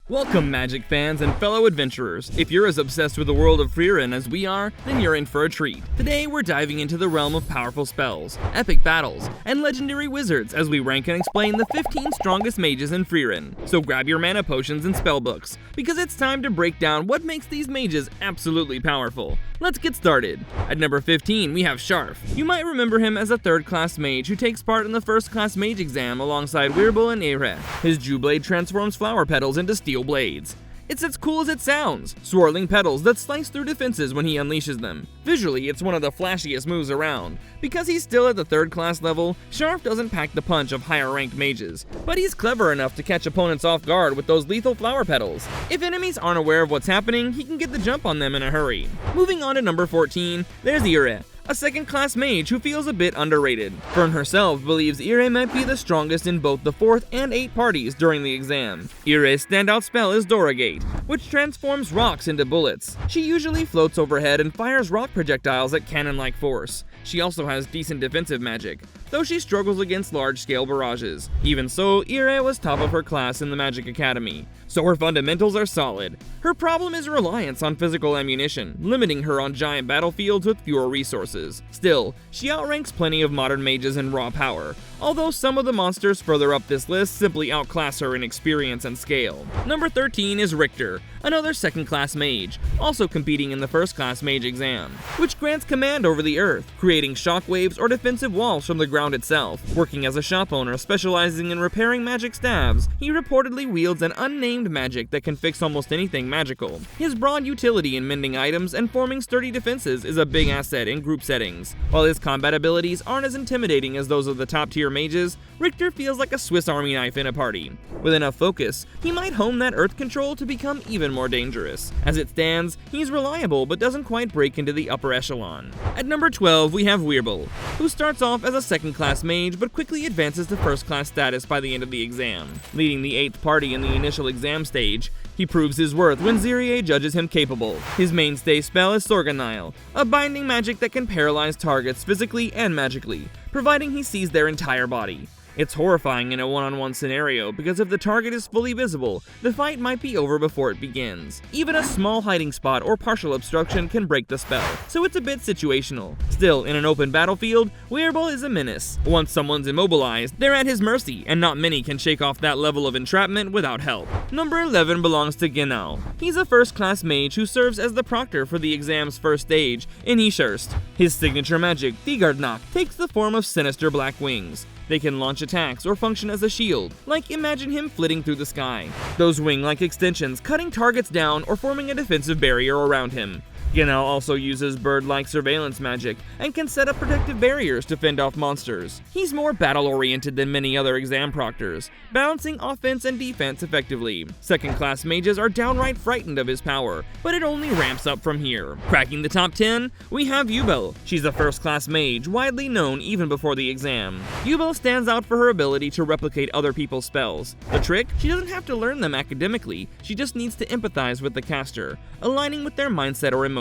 Welcome, Magic fans and fellow adventurers. If you're as obsessed with the world of Frieren as we are, then you're in for a treat. Today, we're diving into the realm of powerful spells, epic battles, and legendary wizards as we rank and explain the 15 strongest mages in Frieren. So grab your mana potions and spellbooks, because it's time to break down what makes these mages absolutely powerful. Let's get started. At number 15, we have Sharf. You might remember him as a third-class mage who takes part in the first-class mage exam alongside Wirbel and Ere. His Jublade transforms flower petals into steel blades. It's as cool as it sounds, swirling petals that slice through defenses when he unleashes them. Visually, it's one of the flashiest moves around. Because he's still at the third class level, Sharf doesn't pack the punch of higher ranked mages, but he's clever enough to catch opponents off guard with those lethal flower petals. If enemies aren't aware of what's happening, he can get the jump on them in a hurry. Moving on to number 14, there's Ere, a second-class mage who feels a bit underrated. Fern herself believes Ere might be the strongest in both the 4th and 8th parties during the exam. Ire's standout spell is Doragate, which transforms rocks into bullets. She usually floats overhead and fires rock projectiles at cannon-like force. She also has decent defensive magic, though she struggles against large-scale barrages. Even so, Ere was top of her class in the Magic Academy, so her fundamentals are solid. Her problem is reliance on physical ammunition, limiting her on giant battlefields with fewer resources. Still, she outranks plenty of modern mages in raw power, although some of the monsters further up this list simply outclass her in experience and scale. Number 13 is Richter, another second-class mage, also competing in the first-class mage exam, which grants command over the earth, creating shockwaves or defensive walls from the ground itself. Working as a shop owner specializing in repairing magic staves, he reportedly wields an unnamed magic that can fix almost anything magical. His broad utility in mending items and forming sturdy defenses is a big asset in group settings. While his combat abilities aren't as intimidating as those of the top-tier mages, Richter feels like a Swiss Army knife in a party. With enough focus, he might hone that earth control to become even more dangerous. As it stands, he's reliable but doesn't quite break into the upper echelon. At number 12, we have Wirbel, who starts off as a second-class mage but quickly advances to first-class status by the end of the exam. Leading the 8th party in the initial exam stage, he proves his worth when Zirie judges him capable. His mainstay spell is Sorganile, a binding magic that can paralyze targets physically and magically, providing he sees their entire body. It's horrifying in a one-on-one scenario because if the target is fully visible, the fight might be over before it begins. Even a small hiding spot or partial obstruction can break the spell, so it's a bit situational. Still, in an open battlefield, Wirbel is a menace. Once someone's immobilized, they're at his mercy, and not many can shake off that level of entrapment without help. Number 11 belongs to Genau. He's a first-class mage who serves as the proctor for the exam's first stage in Ishurst. His signature magic, Thigardnak, takes the form of sinister black wings. They can launch attacks or function as a shield, like imagine him flitting through the sky. Those wing-like extensions cutting targets down or forming a defensive barrier around him. Genau also uses bird-like surveillance magic and can set up protective barriers to fend off monsters. He's more battle-oriented than many other exam proctors, balancing offense and defense effectively. Second-class mages are downright frightened of his power, but it only ramps up from here. Cracking the top 10, we have Yubel. She's a first-class mage, widely known even before the exam. Yubel stands out for her ability to replicate other people's spells. The trick? She doesn't have to learn them academically, she just needs to empathize with the caster, aligning with their mindset or emotions.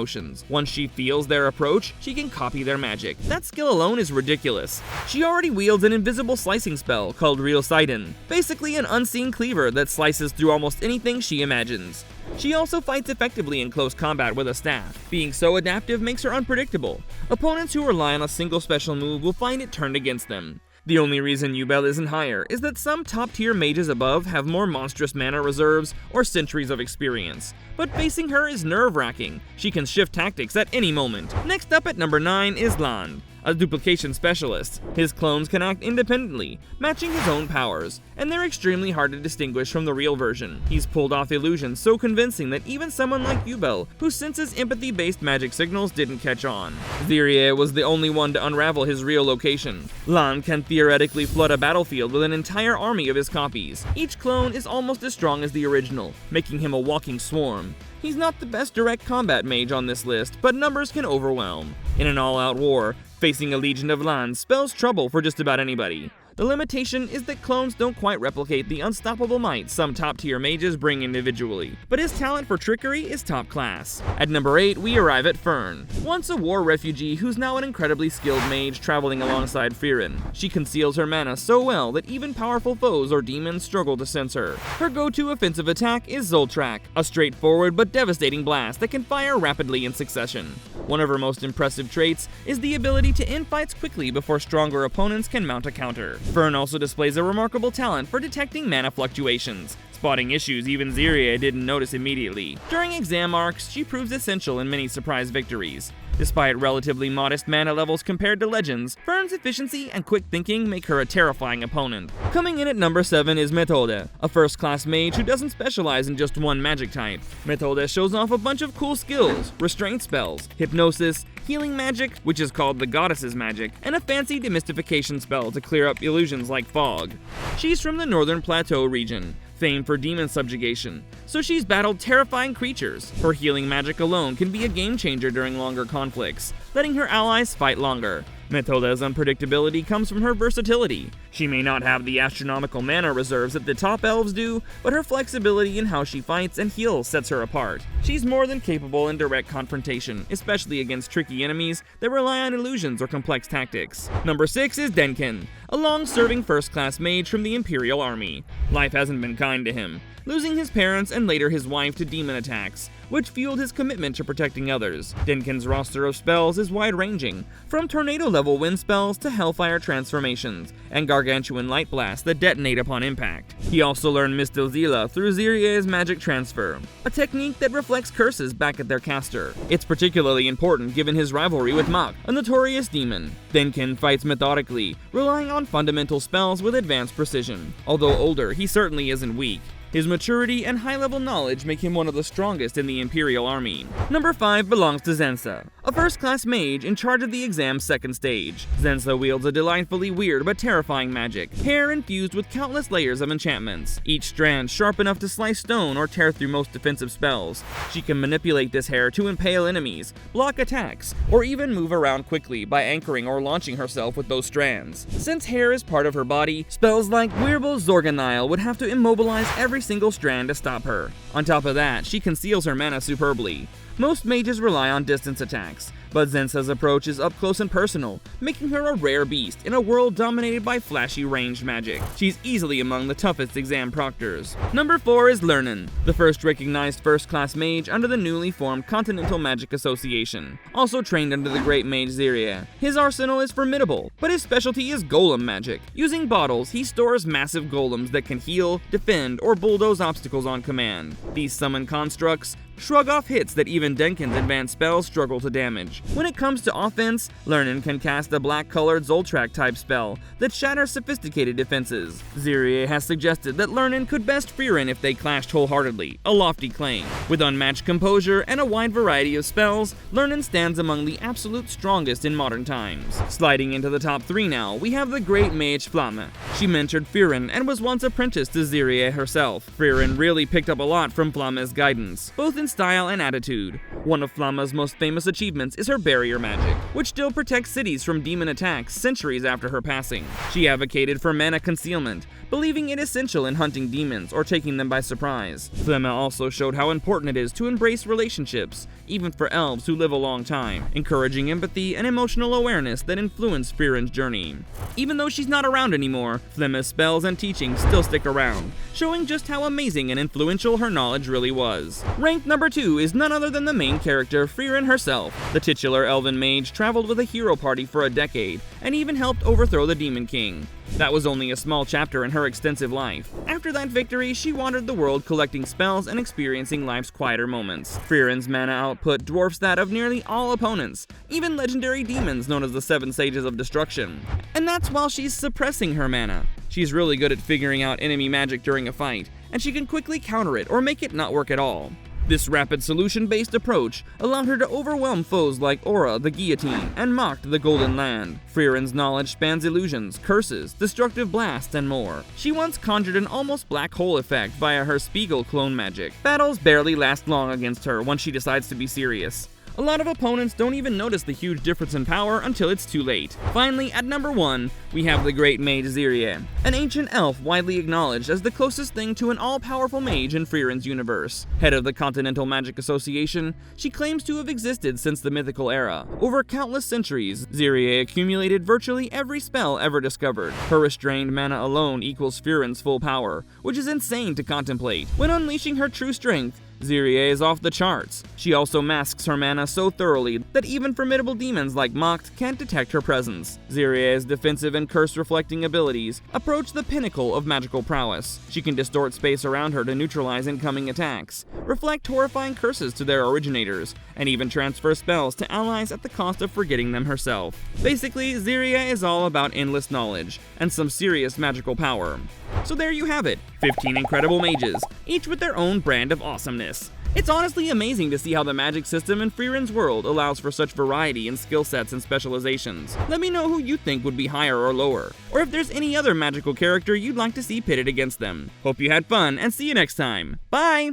Once she feels their approach, she can copy their magic. That skill alone is ridiculous. She already wields an invisible slicing spell called Real Sidon, basically an unseen cleaver that slices through almost anything she imagines. She also fights effectively in close combat with a staff. Being so adaptive makes her unpredictable. Opponents who rely on a single special move will find it turned against them. The only reason Yubel isn't higher is that some top-tier mages above have more monstrous mana reserves or centuries of experience. But facing her is nerve-wracking. She can shift tactics at any moment. Next up at number 9 is Land, a duplication specialist. His clones can act independently, matching his own powers, and they're extremely hard to distinguish from the real version. He's pulled off illusions so convincing that even someone like Yubel, who senses empathy-based magic signals, didn't catch on. Zirie was the only one to unravel his real location. Lan can theoretically flood a battlefield with an entire army of his copies. Each clone is almost as strong as the original, making him a walking swarm. He's not the best direct combat mage on this list, but numbers can overwhelm. In an all-out war, facing a legion of Lan spells trouble for just about anybody. The limitation is that clones don't quite replicate the unstoppable might some top-tier mages bring individually, but his talent for trickery is top class. At number 8, we arrive at Frieren. Once a war refugee who's now an incredibly skilled mage traveling alongside Frieren, she conceals her mana so well that even powerful foes or demons struggle to sense her. Her go-to offensive attack is Zoltrak, a straightforward but devastating blast that can fire rapidly in succession. One of her most impressive traits is the ability to end fights quickly before stronger opponents can mount a counter. Frieren also displays a remarkable talent for detecting mana fluctuations, spotting issues even Ziria didn't notice immediately. During exam arcs, she proves essential in many surprise victories. Despite relatively modest mana levels compared to Legends, Frieren's efficiency and quick thinking make her a terrifying opponent. Coming in at number 7 is Methode, a first-class mage who doesn't specialize in just one magic type. Methode shows off a bunch of cool skills: restraint spells, hypnosis, healing magic, which is called the goddess's magic, and a fancy demystification spell to clear up illusions like fog. She's from the Northern Plateau region, famed for demon subjugation, so she's battled terrifying creatures. Her healing magic alone can be a game changer during longer conflicts, letting her allies fight longer. Methode's unpredictability comes from her versatility. She may not have the astronomical mana reserves that the top elves do, but her flexibility in how she fights and heals sets her apart. She's more than capable in direct confrontation, especially against tricky enemies that rely on illusions or complex tactics. Number 6 is Denkin, a long-serving first-class mage from the Imperial Army. Life hasn't been kind to him, losing his parents and later his wife to demon attacks, which fueled his commitment to protecting others. Denkin's roster of spells is wide-ranging, from tornado-level wind spells to hellfire transformations, and gargantuan light blasts that detonate upon impact. He also learned Mistelzila through Ziria's magic transfer, a technique that reflects curses back at their caster. It's particularly important given his rivalry with Mage, a notorious demon. Denkin fights methodically, relying on fundamental spells with advanced precision. Although older, he certainly isn't weak. His maturity and high-level knowledge make him one of the strongest in the Imperial Army. Number 5 belongs to Zensa, a first-class mage in charge of the exam's second stage. Zensa wields a delightfully weird but terrifying magic, hair infused with countless layers of enchantments, each strand sharp enough to slice stone or tear through most defensive spells. She can manipulate this hair to impale enemies, block attacks, or even move around quickly by anchoring or launching herself with those strands. Since hair is part of her body, spells like Wirbel's Zorganile would have to immobilize every single strand to stop her. On top of that, she conceals her mana superbly. Most mages rely on distance attacks, but Zensa's approach is up close and personal, making her a rare beast in a world dominated by flashy ranged magic. She's easily among the toughest exam proctors. Number 4 is Lernen, the first recognized first-class mage under the newly formed Continental Magic Association, also trained under the great mage Ziria. His arsenal is formidable, but his specialty is golem magic. Using bottles, he stores massive golems that can heal, defend, or bulldoze obstacles on command. These summon constructs shrug off hits that even Denkin's advanced spells struggle to damage. When it comes to offense, Lernen can cast a black-colored Zoltrak-type spell that shatters sophisticated defenses. Ziria has suggested that Lernen could best Frieren if they clashed wholeheartedly, a lofty claim. With unmatched composure and a wide variety of spells, Lernen stands among the absolute strongest in modern times. Sliding into the top 3 now, we have the great mage Flamme. She mentored Frieren and was once apprenticed to Ziria herself. Frieren really picked up a lot from Flamme's guidance, both in style and attitude. One of Flamme's most famous achievements is her barrier magic, which still protects cities from demon attacks centuries after her passing. She advocated for mana concealment, believing it essential in hunting demons or taking them by surprise. Flamme also showed how important it is to embrace relationships, even for elves who live a long time, encouraging empathy and emotional awareness that influence Frieren's journey. Even though she's not around anymore, Flamme's spells and teachings still stick around, showing just how amazing and influential her knowledge really was. Ranked number 2 is none other than the main character, Frieren herself. The titular elven mage traveled with a hero party for a decade, and even helped overthrow the Demon King. That was only a small chapter in her extensive life. After that victory, she wandered the world collecting spells and experiencing life's quieter moments. Frieren's mana output dwarfs that of nearly all opponents, even legendary demons known as the Seven Sages of Destruction. And that's while she's suppressing her mana. She's really good at figuring out enemy magic during a fight, and she can quickly counter it or make it not work at all. This rapid solution-based approach allowed her to overwhelm foes like Aura, the Guillotine, and Mocked, the Golden Land. Frieren's knowledge spans illusions, curses, destructive blasts, and more. She once conjured an almost black hole effect via her Spiegel clone magic. Battles barely last long against her once she decides to be serious. A lot of opponents don't even notice the huge difference in power until it's too late. Finally, at number 1, we have the great mage Zirie, an ancient elf widely acknowledged as the closest thing to an all-powerful mage in Frieren's universe. Head of the Continental Magic Association, she claims to have existed since the mythical era. Over countless centuries, Zirie accumulated virtually every spell ever discovered. Her restrained mana alone equals Frieren's full power, which is insane to contemplate. When unleashing her true strength, Zirie is off the charts. She also masks her mana so thoroughly that even formidable demons like Mocked can't detect her presence. Zirie's defensive and curse-reflecting abilities approach the pinnacle of magical prowess. She can distort space around her to neutralize incoming attacks, reflect horrifying curses to their originators, and even transfer spells to allies at the cost of forgetting them herself. Basically, Zirie is all about endless knowledge and some serious magical power. So there you have it, 15 incredible mages, each with their own brand of awesomeness. It's honestly amazing to see how the magic system in Frieren's world allows for such variety in skill sets and specializations. Let me know who you think would be higher or lower, or if there's any other magical character you'd like to see pitted against them. Hope you had fun, and see you next time. Bye!